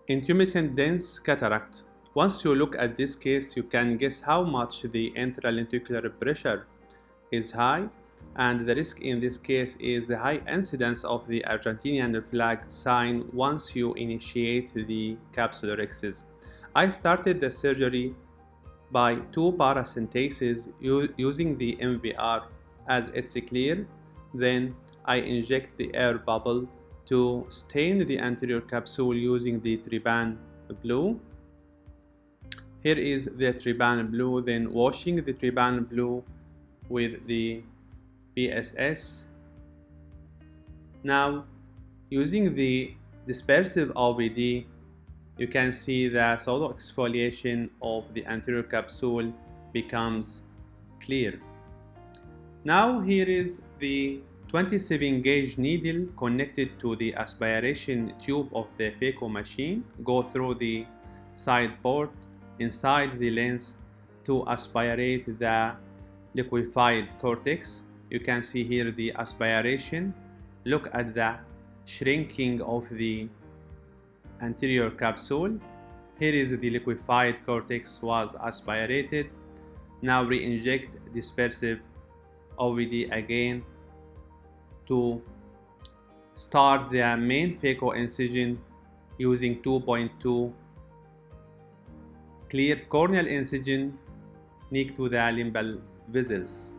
Intumescent dense cataract. Once you look at this case, you can guess how much the intralenticular pressure is high, and the risk in this case is the high incidence of the Argentinian flag sign once you initiate the capsulorhexis. I started the surgery by two paracenteses using the MVR as it's clear. Then I inject the air bubble to stain the anterior capsule using the Trepan blue. Here is the Trepan blue, then washing the Trepan blue with the PSS. Now, using the dispersive OVD, you can see the solo exfoliation of the anterior capsule becomes clear. Now here is the 27 gauge needle connected to the aspiration tube of the phaco machine. Go through the side port inside the lens to aspirate the liquefied cortex. You can see here the aspiration. Look at the shrinking of the anterior capsule. Here is the liquefied cortex was aspirated. Now re-inject dispersive OVD again to start the main phaco incision using 2.2 clear corneal incision next to the limbal vessels.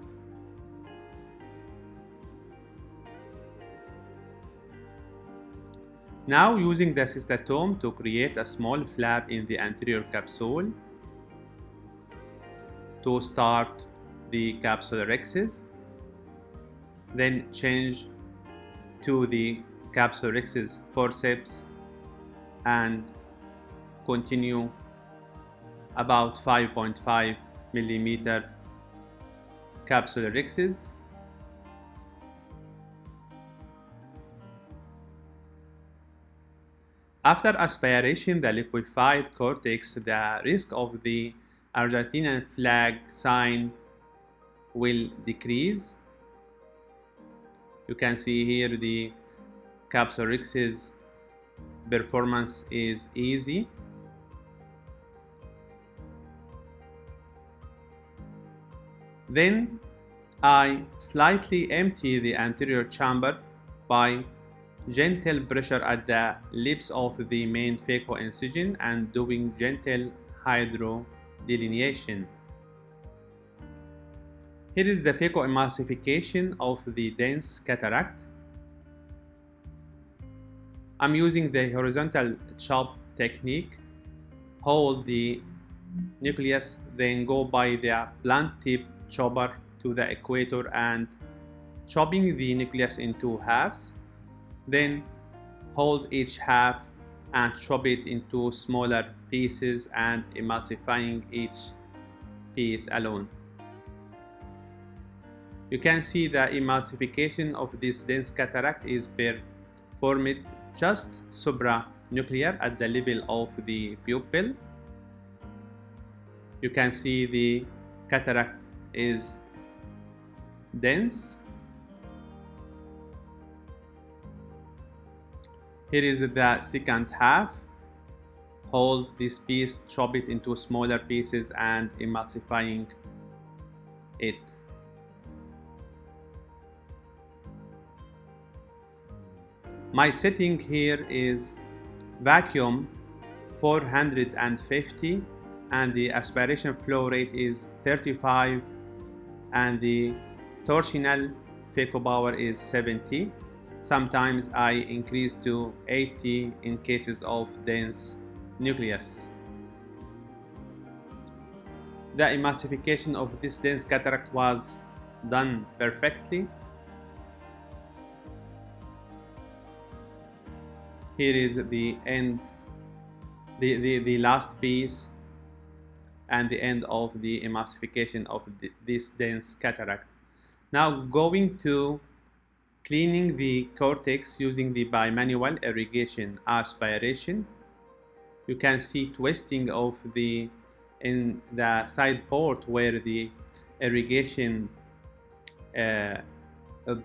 Now using the cystatome to create a small flap in the anterior capsule to start the capsulorhexis, then change to the capsulorhexis forceps and continue about 5.5 millimeter capsulorhexis. After aspiration the liquefied cortex, the risk of the Argentinian flag sign will decrease. You can see here the capsulorhexis performance is easy. Then I slightly empty the anterior chamber by gentle pressure at the lips of the main phaco incision and doing gentle hydro delineation. Here is the phaco emulsification of the dense cataract. I'm using the horizontal chop technique. Hold the nucleus, then go by the blunt tip chopper to the equator and chopping the nucleus into halves. Then hold each half and chop it into smaller pieces and emulsifying each piece alone. You can see the emulsification of this dense cataract is performed just supranuclear at the level of the pupil. You can see the cataract is dense. Here is the second half. Hold this piece, chop it into smaller pieces and emulsifying it. My setting here is vacuum 450 and the aspiration flow rate is 35 and the torsional phaco power is 70. Sometimes I increase to 80 in cases of dense nucleus. The emulsification of this dense cataract was done perfectly. Here is the end, the last piece and the end of the emulsification of this dense cataract. Now going to cleaning the cortex using the bimanual irrigation aspiration. You can see twisting of in the side port where the irrigation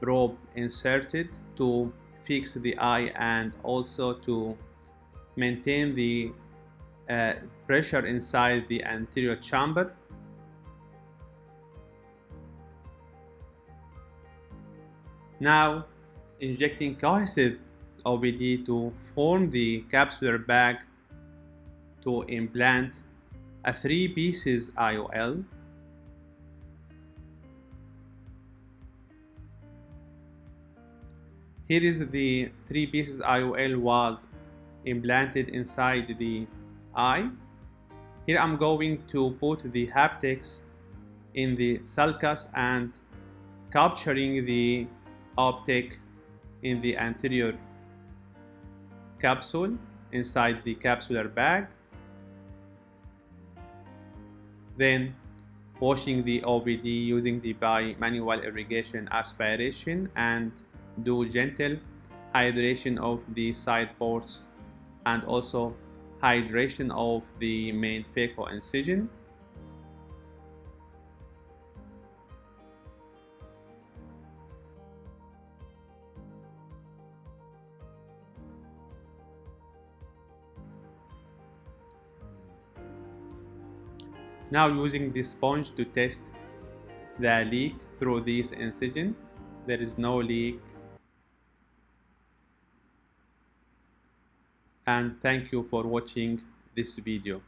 probe inserted to fix the eye and also to maintain the pressure inside the anterior chamber. Now injecting cohesive OVD to form the capsular bag to implant a 3 pieces IOL. Here is the 3 pieces IOL was implanted inside the eye. Here I'm going to put the haptics in the sulcus and capturing the optic in the anterior capsule inside the capsular bag. Then washing the OVD using the bimanual irrigation aspiration and do gentle hydration of the side ports and also hydration of the main phaco incision. Now using the sponge to test the leak through this incision. There is no leak. And thank you for watching this video.